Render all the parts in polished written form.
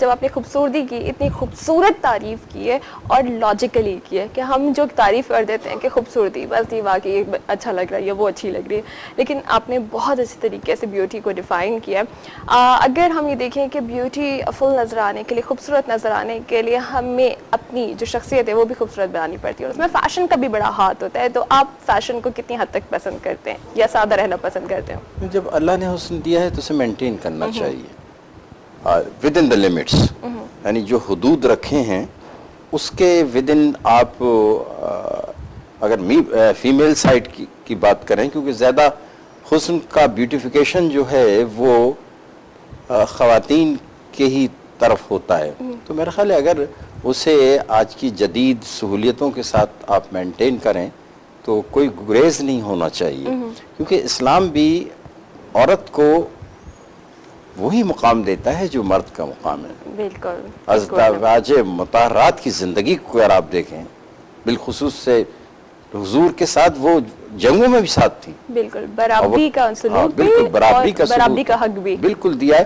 جب آپ نے خوبصورتی کی اتنی خوبصورت تعریف کی ہے اور لاجیکلی کی ہے کہ ہم جو تعریف کر دیتے ہیں کہ خوبصورتی بس نہیں واقعی اچھا لگ رہا ہے یا وہ اچھی لگ رہی ہے، لیکن آپ نے بہت اچھے طریقے سے بیوٹی کو ڈیفائن کیا ہے۔ اگر ہم یہ دیکھیں کہ بیوٹی فل نظر آنے کے لیے، خوبصورت نظر آنے کے لیے ہمیں اپنی جو شخصیت ہے وہ بھی خوبصورت بنانی پڑتی ہے اور اس میں فیشن کا بھی بڑا ہاتھ ہوتا ہے، تو آپ فیشن کو کتنی حد تک پسند کرتے ہیں یا سادہ رہنا پسند کرتے ہیں؟ جب اللہ نے حسن دیا ہے تو اسے مینٹین کرنا چاہیے ود ان دا لمٹس، یعنی جو حدود رکھے ہیں اس کے ود ان آپ اگر فیمیل سائڈ کی بات کریں، کیونکہ زیادہ حسن کا بیوٹیفیکیشن جو ہے وہ خواتین کے ہی طرف ہوتا ہے، تو میرا خیال ہے اگر اسے آج کی جدید سہولیتوں کے ساتھ آپ مینٹین کریں تو کوئی گریز نہیں ہونا چاہیے، کیونکہ اسلام بھی عورت کو وہی مقام دیتا ہے جو مرد کا مقام ہے۔ بالکل۔ ازواج مطہرات کی زندگی کو اگر آپ دیکھیں، بالخصوص سے حضور کے ساتھ وہ جنگوں میں بھی ساتھ تھیں، بالکل برابری کا سلوک بھی، برابری کا حق بھی بالکل دیا ہے،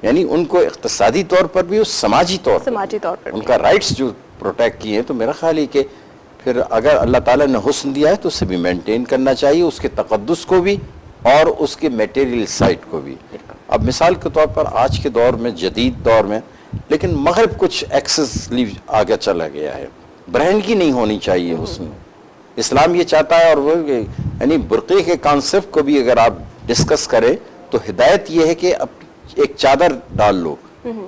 یعنی ان کو اقتصادی طور پر بھی اور سماجی طور پر ان کا رائٹس جو پروٹیکٹ کیے ہیں۔ تو میرا خیال ہے کہ پھر اگر اللہ تعالیٰ نے حسن دیا ہے تو اسے بھی مینٹین کرنا چاہیے، اس کے تقدس کو بھی اور اس کے میٹیریل سائٹ کو بھی۔ اب مثال کے طور پر آج کے دور میں، جدید دور میں، لیکن مغرب کچھ ایکسسلی آگے چلا گیا ہے، برہنگی کی نہیں ہونی چاہیے حسن میں۔ اسلام یہ چاہتا ہے، اور وہ یعنی برقعے کے کانسیپٹ کو بھی اگر آپ ڈسکس کریں تو ہدایت یہ ہے کہ ایک چادر ڈال لو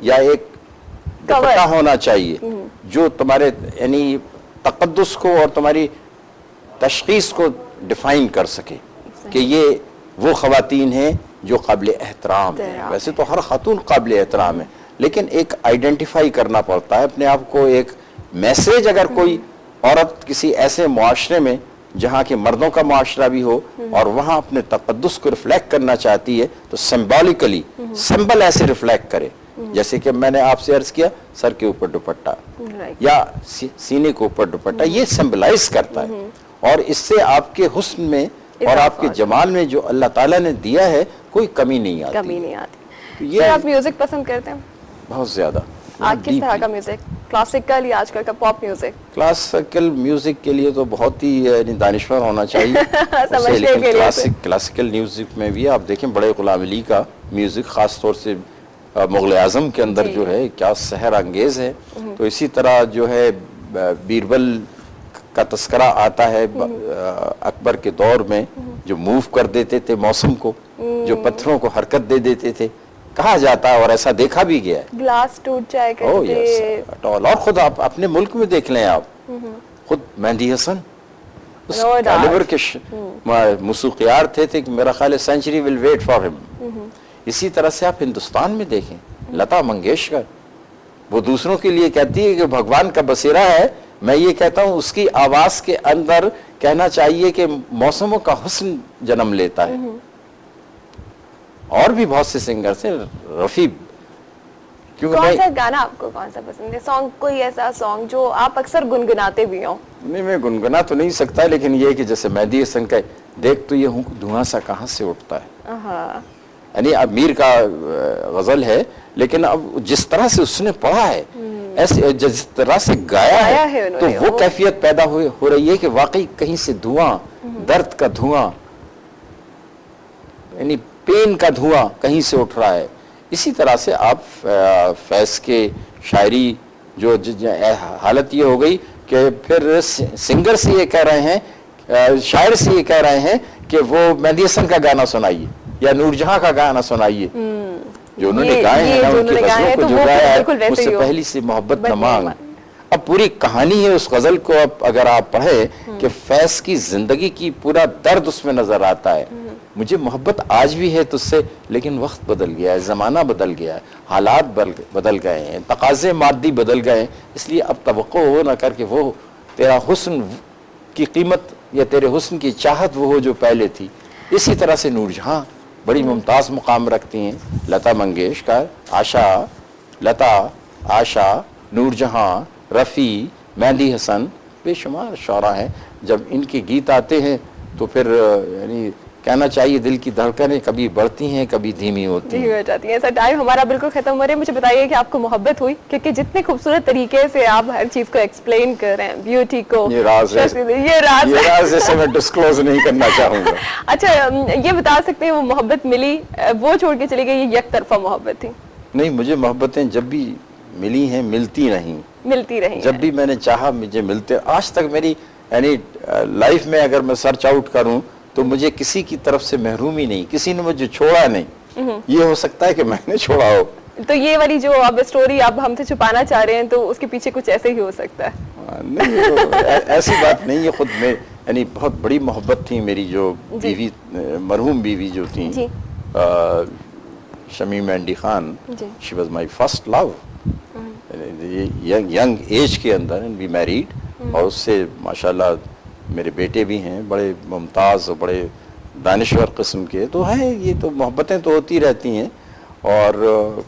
یا ایک دوپٹہ ہونا چاہیے جو تمہارے یعنی تقدس کو اور تمہاری تشخیص کو ڈیفائن کر سکے کہ یہ وہ خواتین ہیں جو قابل احترام ہیں۔ ویسے تو ہر خاتون قابل احترام ہے، لیکن ایک آئیڈینٹیفائی کرنا پڑتا ہے اپنے آپ کو، ایک میسیج اگر کوئی عورت کسی ایسے معاشرے میں جہاں کے مردوں کا معاشرہ بھی ہو اور وہاں اپنے تقدس کو ریفلیکٹ کرنا چاہتی ہے تو سمبولیکلی سمبل ایسے ریفلیکٹ کرے، جیسے کہ میں نے آپ سے عرض کیا سر کے اوپر دوپٹہ یا سینے کے اوپر دوپٹہ، یہ سمبلائز کرتا ہے، اور اس سے آپ کے حسن میں اور آپ کے جمال میں جو اللہ تعالیٰ نے دیا ہے کوئی کمی نہیں آتی۔ سر آپ میوزک پسند کرتے ہیں؟ بہت زیادہ۔ آپ کس طرح کا میوزک؟ کلاسیکل یا آج کل کا پاپ میوزک؟ کلاسیکل میوزک کے لیے تو بہت ہی دانشور ہونا چاہیے، لیکن کلاسیکل میوزک میں بھی آپ دیکھیں بڑے غلام علی کا میوزک خاص طور سے مغل اعظم کے اندر جو ہے کیا سحر انگیز ہے۔ تو اسی طرح جو ہے بیربل کا تذکرہ آتا ہے اکبر کے دور میں، جو موو کر دیتے تھے موسم کو، جو پتھروں کو حرکت دے دیتے تھے، کہا جاتا ہے اور ایسا دیکھا بھی گیا ہے، گلاس ٹوٹ جائے کرتے۔ اور خود آپ اپنے ملک میں دیکھ لیں، آپ خود مہدی حسن اس کیلیبر کے موسیقار تھے کہ میرا خیال ہے سینچری ول ویٹ فار ہم۔ اسی طرح سے آپ ہندوستان میں دیکھیں لتا منگیشکر، وہ دوسروں کے لیے کہتی ہے کہ بھگوان کا بسیرا ہے، میں یہ کہتا ہوں اس کی آواز کے اندر کہنا چاہیے کہ موسموں کا حسن جنم لیتا ہے۔ اور بھی بہت سے سنگرز ہیں، رفیع۔ کون سا گانا آپ کو کون سا پسند ہے؟ سانگ کوئی ایسا سانگ جو آپ اکثر گنگناتے بھی ہوں؟ نہیں، میں گنگنا تو نہیں سکتا، لیکن یہ کہ جیسے مہدی حسن کا دیکھ تو یہ ہوں دھواں سا کہاں سے اٹھتا ہے، یعنی اب میر کا غزل ہے، لیکن اب جس طرح سے اس نے پڑھا ہے، ایسے جس طرح سے گایا ہے، تو وہ کیفیت پیدا ہو رہی ہے کہ واقعی کہیں سے دھواں، درد کا دھواں، یعنی پین کا دھواں کہیں سے اٹھ رہا ہے۔ اسی طرح سے آپ فیض کے شاعری جو حالت یہ ہو گئی کہ پھر سنگر سے یہ کہہ رہے ہیں، شاعر سے یہ کہہ رہے ہیں کہ وہ مہدی حسن کا گانا سنائیے یا نور جہاں کا گانا سنائیے، جو انہوں نے گائے ہیں، ان کی غزلوں کو جو گایا ہے، مجھ سے پہلی سی محبت نہ مانگ۔ اب پوری کہانی ہے اس غزل کو اگر آپ پڑھیں کہ فیض کی زندگی کی پورا درد اس میں نظر آتا ہے۔ مجھے محبت آج بھی ہے تجھ سے، لیکن وقت بدل گیا ہے، زمانہ بدل گیا ہے، حالات بدل گئے ہیں، تقاضے مادی بدل گئے ہیں، اس لیے اب توقع ہو نہ کر کے وہ تیرا حسن کی قیمت یا تیرے حسن کی چاہت وہ ہو جو پہلے تھی۔ اسی طرح سے نور جہاں بڑی ممتاز مقام رکھتی ہیں، لتا منگیشکر، لتا، آشا، نور جہاں، رفیع، مہدی حسن، بے شمار شعراء ہیں۔ جب ان کے گیت آتے ہیں تو پھر یعنی کہنا چاہیے دل کی دھڑکنیں کبھی بڑھتی ہیں کبھی دھیمی ہوتی ہیں. ہو جاتی ہیں. سر ٹائم ہمارا بالکل ختم ہو رہا ہے. مجھے بتائیے کہ آپ کو محبت ہوئی کیونکہ جتنے خوبصورت طریقے سے آپ ہر چیز کو ایکسپلین کر رہے ہیں, بیوٹی کو, یہ راز جیسے میں ڈسکلوز نہیں کرنا چاہوں گا. اچھا یہ بتا سکتے ہیں وہ محبت ملی, وہ چھوڑ کے چلی گئی, یہ یک طرفہ محبت تھی؟ نہیں, مجھے محبتیں جب بھی ملی ہیں ملتی رہیں جب بھی میں نے چاہا مجھے ملتے. آج تک میری یعنی لائف میں اگر میں سرچ آؤٹ کروں تو مجھے کسی کی طرف سے محرومی نہیں, کسی نے مجھے چھوڑا نہیں. یہ ہو سکتا ہے کہ میں نے چھوڑا ہو. تو یہ والی جو اب اسٹوری آپ ہم سے چھپانا چاہ رہے ہیں تو اس کے پیچھے کچھ ایسے ہی ہو سکتا ہے؟ نہیں, ایسی بات نہیں ہے. خود میں یعنی بہت بڑی محبت تھی میری جو بیوی, مرحوم بیوی جو تھیں Shamim Mehndi Khan, she was my first love young age کے اندر, وی میریڈ. اور اس سے ماشاءاللہ میرے بیٹے بھی ہیں بڑے ممتاز اور بڑے دانشور قسم کے. تو ہیں یہ تو محبتیں تو ہوتی رہتی ہیں, اور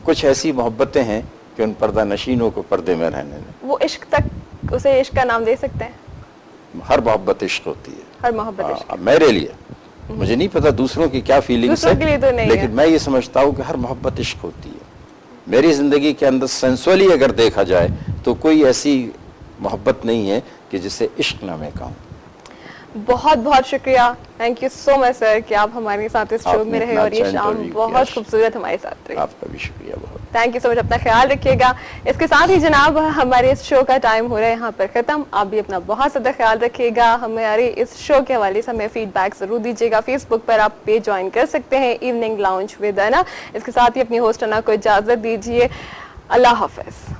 کچھ ایسی محبتیں ہیں کہ ان پردہ نشینوں کو پردے میں رہنے دیں. وہ عشق تک اسے عشق کا نام دے سکتے ہیں؟ ہر محبت عشق ہوتی ہے, ہر محبت عشق. میرے لیے مجھے نہیں پتا دوسروں کی کیا فیلنگس ہے, لیکن میں یہ سمجھتا ہوں کہ ہر محبت عشق ہوتی ہے. میری زندگی کے اندر سینسولی اگر دیکھا جائے تو کوئی ایسی محبت نہیں ہے کہ جسے عشق نہ میں کہوں. بہت بہت شکریہ, تھینک یو سو مچ سر کہ آپ ہمارے ساتھ اس شو میں رہے اور یہ شام بہت خوبصورت ہمارے ساتھ رہی. آپ کا بھی شکریہ بہت. تھینک یو سو مچ, اپنا خیال رکھیے گا. اس کے ساتھ ہی جناب ہمارے اس شو کا ٹائم ہو رہا ہے یہاں پر ختم. آپ بھی اپنا بہت زیادہ خیال رکھیے گا. ہمارے اس شو کے حوالے سے ہمیں فیڈ بیک ضرور دیجیے گا. فیس بک پر آپ پیج جوائن کر سکتے ہیں, ایوننگ لاؤنج ود انا. اس کے ساتھ ہی اپنی ہوسٹ انا کو اجازت دیجیے. اللہ حافظ.